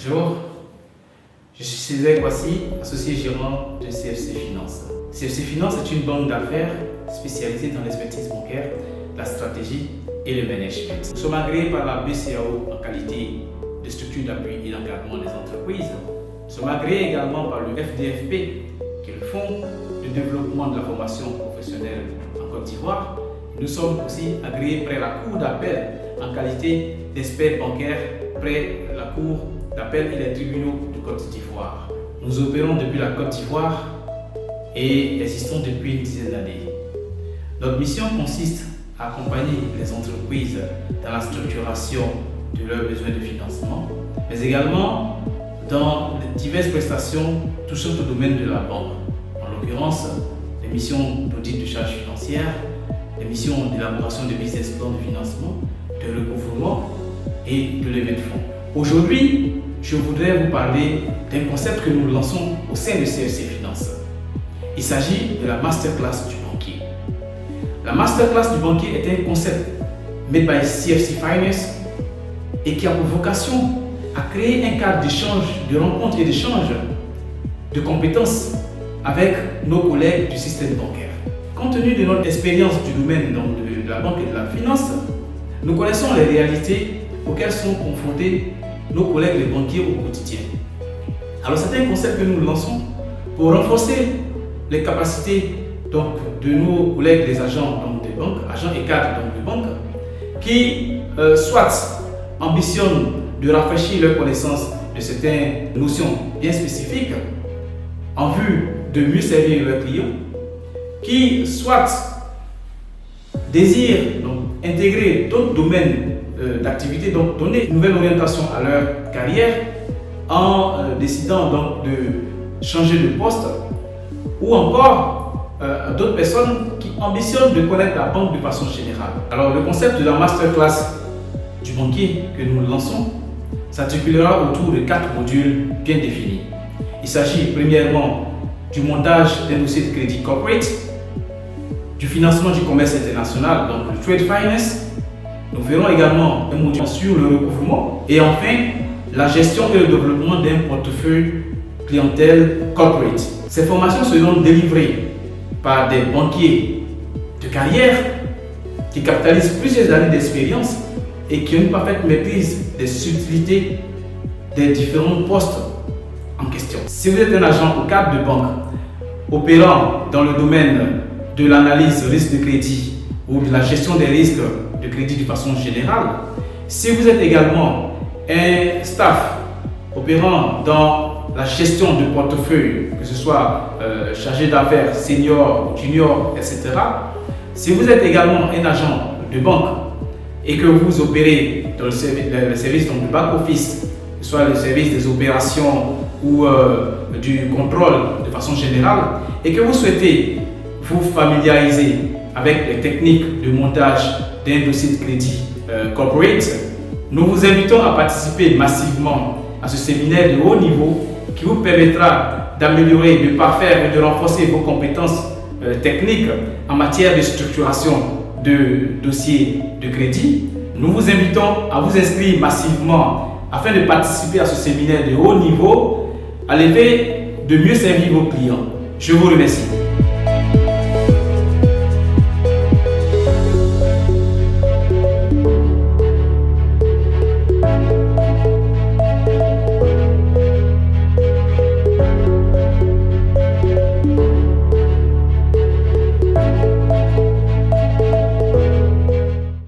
Bonjour, je suis Césaire Kwasi, associé gérant de CFC Finance. CFC Finance est une banque d'affaires spécialisée dans l'expertise bancaire, la stratégie et le management. Nous sommes agréés par la BCAO en qualité de structure d'appui et d'encadrement des entreprises. Nous sommes agréés également par le FDFP, qui est le Fonds de développement de la formation professionnelle en Côte d'Ivoire. Nous sommes aussi agréés près la Cour d'appel en qualité d'experts bancaires près la Cour d'appel et les tribunaux de Côte d'Ivoire. Nous opérons depuis la Côte d'Ivoire et existons depuis une dizaine d'années. Notre mission consiste à accompagner les entreprises dans la structuration de leurs besoins de financement, mais également dans les diverses prestations touchant au domaine de la banque. En l'occurrence, les missions d'audit de charges financières, les missions d'élaboration de business plan de financement, de recouvrement et de levée de fonds. Aujourd'hui, je voudrais vous parler d'un concept que nous lançons au sein de CFC Finance. Il s'agit de la masterclass du banquier. La masterclass du banquier est un concept made by CFC Finance et qui a pour vocation à créer un cadre d'échange, de rencontres et d'échange de compétences avec nos collègues du système bancaire. Compte tenu de notre expérience du domaine de la banque et de la finance, nous connaissons les réalités auxquelles sont confrontés nos collègues les banquiers au quotidien. Alors c'est un concept que nous lançons pour renforcer les capacités de nos collègues les agents des banques, agents et cadres de banques, qui soit ambitionnent de rafraîchir leurs connaissances de certaines notions bien spécifiques en vue de mieux servir leurs clients, qui soit désirent intégrer d'autres domaines d'activité, donc donner une nouvelle orientation à leur carrière en décidant donc de changer de poste, ou encore d'autres personnes qui ambitionnent de connaître la banque de façon générale. Alors le concept de la masterclass du banquier que nous lançons s'articulera autour de 4 modules bien définis. Il s'agit premièrement du montage d'un dossier de crédit corporate, du financement du commerce international, donc le trade finance. Nous verrons également un module sur le recouvrement et enfin la gestion et le développement d'un portefeuille clientèle corporate. Ces formations seront délivrées par des banquiers de carrière qui capitalisent plusieurs années d'expérience et qui ont une parfaite maîtrise des subtilités des différents postes en question. Si vous êtes un agent ou cadre de banque opérant dans le domaine de l'analyse risque de crédit ou de la gestion des risques de crédit de façon générale, si vous êtes également un staff opérant dans la gestion de portefeuille, que ce soit chargé d'affaires, senior, junior, etc., si vous êtes également un agent de banque et que vous opérez dans le service du back-office, que ce soit le service des opérations ou du contrôle de façon générale, et que vous souhaitez vous familiariser avec les techniques de montage d'un dossier de crédit corporate, nous vous invitons à participer massivement à ce séminaire de haut niveau qui vous permettra d'améliorer, de parfaire et de renforcer vos compétences techniques en matière de structuration de dossiers de crédit. Nous vous invitons à vous inscrire massivement afin de participer à ce séminaire de haut niveau, à l'effet de mieux servir vos clients. Je vous remercie.